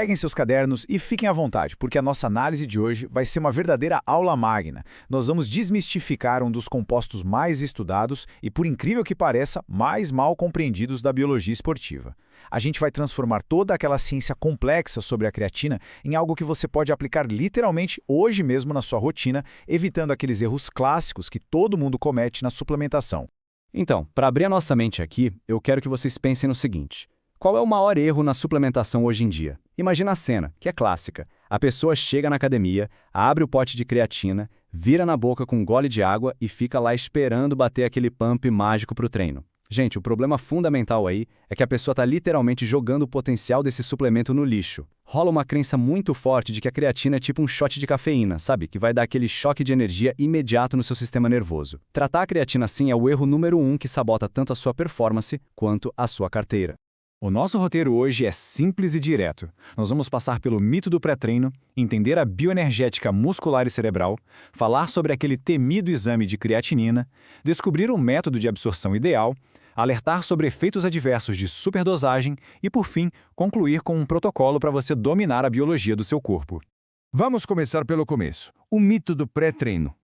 Peguem seus cadernos e fiquem à vontade, porque a nossa análise de hoje vai ser uma verdadeira aula magna. Nós vamos desmistificar um dos compostos mais estudados e, por incrível que pareça, mais mal compreendidos da biologia esportiva. A gente vai transformar toda aquela ciência complexa sobre a creatina em algo que você pode aplicar literalmente hoje mesmo na sua rotina, evitando aqueles erros clássicos que todo mundo comete na suplementação. Então, para abrir a nossa mente aqui, eu quero que vocês pensem no seguinte. Qual é o maior erro na suplementação hoje em dia? Imagina a cena, que é clássica. A pessoa chega na academia, abre o pote de creatina, vira na boca com um gole de água e fica lá esperando bater aquele pump mágico para o treino. Gente, o problema fundamental aí é que a pessoa está literalmente jogando o potencial desse suplemento no lixo. Rola uma crença muito forte de que a creatina é tipo um shot de cafeína, sabe? Que vai dar aquele choque de energia imediato no seu sistema nervoso. Tratar a creatina assim é o erro número 1 que sabota tanto a sua performance quanto a sua carteira. O nosso roteiro hoje é simples e direto. Nós vamos passar pelo mito do pré-treino, entender a bioenergética muscular e cerebral, falar sobre aquele temido exame de creatinina, descobrir um método de absorção ideal, alertar sobre efeitos adversos de superdosagem e, por fim, concluir com um protocolo para você dominar a biologia do seu corpo. Vamos começar pelo começo. O mito do pré-treino.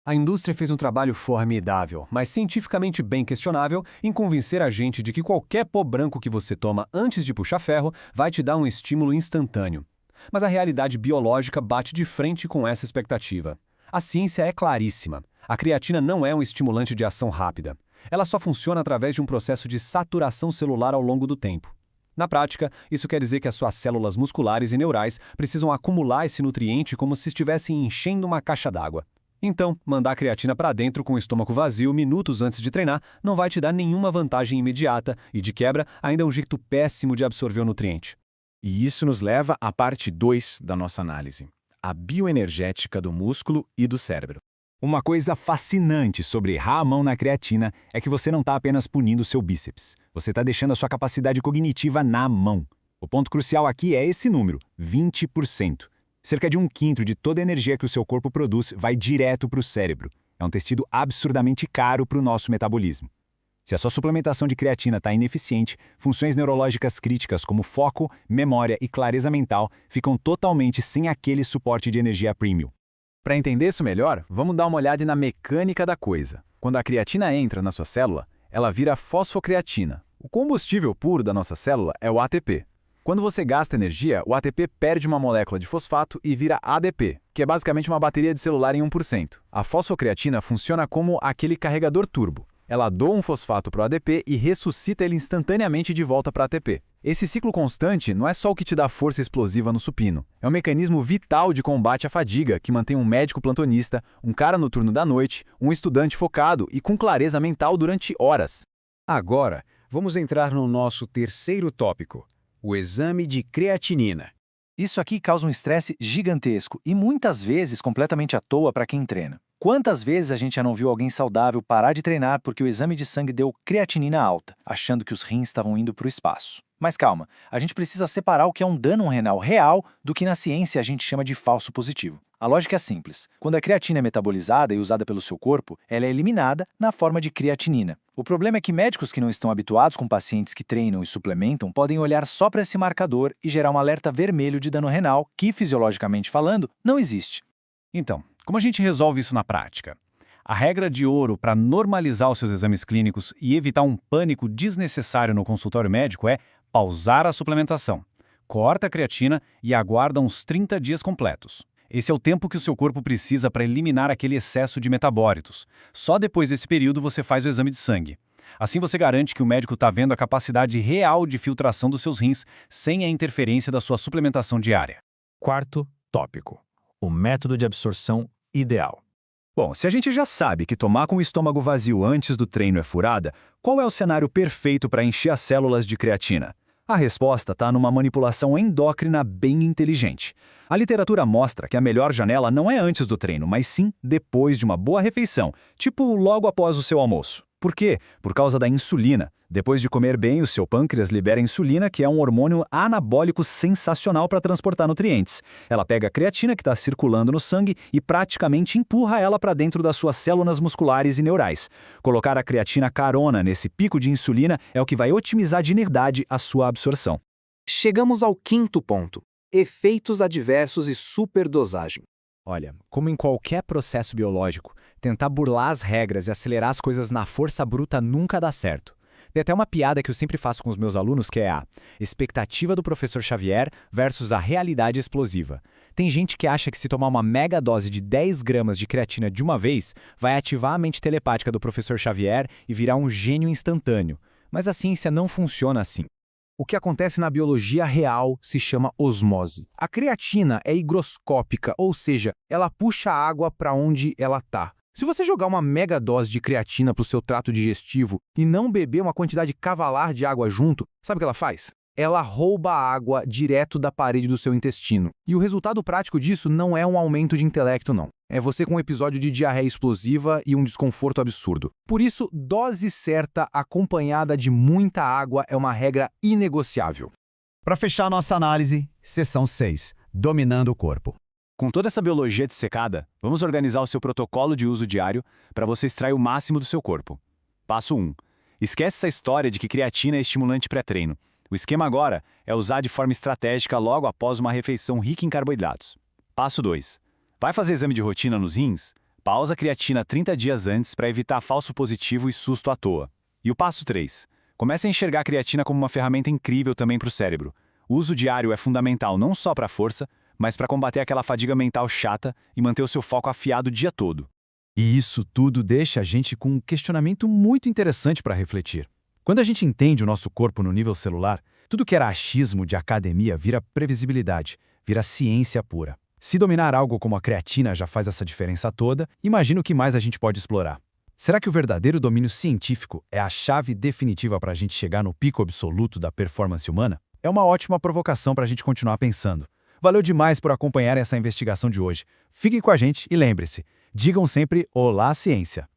A indústria fez um trabalho formidável, mas cientificamente bem questionável, em convencer a gente de que qualquer pó branco que você toma antes de puxar ferro vai te dar um estímulo instantâneo. Mas a realidade biológica bate de frente com essa expectativa. A ciência é claríssima. A creatina não é um estimulante de ação rápida. Ela só funciona através de um processo de saturação celular ao longo do tempo. Na prática, isso quer dizer que as suas células musculares e neurais precisam acumular esse nutriente como se estivessem enchendo uma caixa d'água. Então, mandar a creatina para dentro com o estômago vazio minutos antes de treinar não vai te dar nenhuma vantagem imediata e, de quebra, ainda é um jeito péssimo de absorver o nutriente. E isso nos leva à parte 2 da nossa análise, a bioenergética do músculo e do cérebro. Uma coisa fascinante sobre errar a mão na creatina é que você não está apenas punindo seu bíceps, você está deixando a sua capacidade cognitiva na mão. O ponto crucial aqui é esse número, 20%. Cerca de 1/5 de toda a energia que o seu corpo produz vai direto para o cérebro. É um tecido absurdamente caro para o nosso metabolismo. Se a sua suplementação de creatina está ineficiente, funções neurológicas críticas como foco, memória e clareza mental ficam totalmente sem aquele suporte de energia premium. Para entender isso melhor, vamos dar uma olhada na mecânica da coisa. Quando a creatina entra na sua célula, ela vira fosfocreatina. O combustível puro da nossa célula é o ATP. Quando você gasta energia, o ATP perde uma molécula de fosfato e vira ADP, que é basicamente uma bateria de celular em 1%. A fosfocreatina funciona como aquele carregador turbo. Ela doa um fosfato para o ADP e ressuscita ele instantaneamente de volta para ATP. Esse ciclo constante não é só o que te dá força explosiva no supino. É um mecanismo vital de combate à fadiga que mantém um médico plantonista, um cara no turno da noite, um estudante focado e com clareza mental durante horas. Agora, vamos entrar no nosso terceiro tópico. O exame de creatinina. Isso aqui causa um estresse gigantesco e muitas vezes completamente à toa para quem treina. Quantas vezes a gente já não viu alguém saudável parar de treinar porque o exame de sangue deu creatinina alta, achando que os rins estavam indo para o espaço? Mas calma, a gente precisa separar o que é um dano renal real do que na ciência a gente chama de falso positivo. A lógica é simples. Quando a creatina é metabolizada e usada pelo seu corpo, ela é eliminada na forma de creatinina. O problema é que médicos que não estão habituados com pacientes que treinam e suplementam podem olhar só para esse marcador e gerar um alerta vermelho de dano renal que, fisiologicamente falando, não existe. Então, como a gente resolve isso na prática? A regra de ouro para normalizar os seus exames clínicos e evitar um pânico desnecessário no consultório médico é pausar a suplementação. Corta a creatina e aguarda uns 30 dias completos. Esse é o tempo que o seu corpo precisa para eliminar aquele excesso de metabólitos. Só depois desse período você faz o exame de sangue. Assim você garante que o médico está vendo a capacidade real de filtração dos seus rins sem a interferência da sua suplementação diária. Quarto tópico. O método de absorção ideal. Bom, se a gente já sabe que tomar com o estômago vazio antes do treino é furada, qual é o cenário perfeito para encher as células de creatina? A resposta está numa manipulação endócrina bem inteligente. A literatura mostra que a melhor janela não é antes do treino, mas sim depois de uma boa refeição, tipo logo após o seu almoço. Por quê? Por causa da insulina. Depois de comer bem, o seu pâncreas libera insulina, que é um hormônio anabólico sensacional para transportar nutrientes. Ela pega a creatina que está circulando no sangue e praticamente empurra ela para dentro das suas células musculares e neurais. Colocar a creatina carona nesse pico de insulina é o que vai otimizar de verdade a sua absorção. Chegamos ao quinto ponto, Efeitos adversos e superdosagem. Olha, como em qualquer processo biológico, tentar burlar as regras e acelerar as coisas na força bruta nunca dá certo. Tem até uma piada que eu sempre faço com os meus alunos, que é a expectativa do professor Xavier versus a realidade explosiva. Tem gente que acha que se tomar uma mega dose de 10 gramas de creatina de uma vez, vai ativar a mente telepática do professor Xavier e virar um gênio instantâneo. Mas a ciência não funciona assim. O que acontece na biologia real se chama osmose. A creatina é higroscópica, ou seja, ela puxa a água para onde ela está. Se você jogar uma mega dose de creatina para o seu trato digestivo e não beber uma quantidade cavalar de água junto, sabe o que ela faz? Ela rouba a água direto da parede do seu intestino. E o resultado prático disso não é um aumento de intelecto, não. É você com um episódio de diarreia explosiva e um desconforto absurdo. Por isso, dose certa acompanhada de muita água é uma regra inegociável. Para fechar nossa análise, seção 6, dominando o corpo. Com toda essa biologia dissecada, vamos organizar o seu protocolo de uso diário para você extrair o máximo do seu corpo. Passo 1. Esquece essa história de que creatina é estimulante pré-treino. O esquema agora é usar de forma estratégica logo após uma refeição rica em carboidratos. Passo 2. Vai fazer exame de rotina nos rins? Pausa a creatina 30 dias antes para evitar falso positivo e susto à toa. E o passo 3. Comece a enxergar a creatina como uma ferramenta incrível também para o cérebro. O uso diário é fundamental não só para a força, mas para combater aquela fadiga mental chata e manter o seu foco afiado o dia todo. E isso tudo deixa a gente com um questionamento muito interessante para refletir. Quando a gente entende o nosso corpo no nível celular, tudo que era achismo de academia vira previsibilidade, vira ciência pura. Se dominar algo como a creatina já faz essa diferença toda, imagina o que mais a gente pode explorar. Será que o verdadeiro domínio científico é a chave definitiva para a gente chegar no pico absoluto da performance humana? É uma ótima provocação para a gente continuar pensando. Valeu demais por acompanhar essa investigação de hoje. Fiquem com a gente e lembre-se, digam sempre Olá Ciência!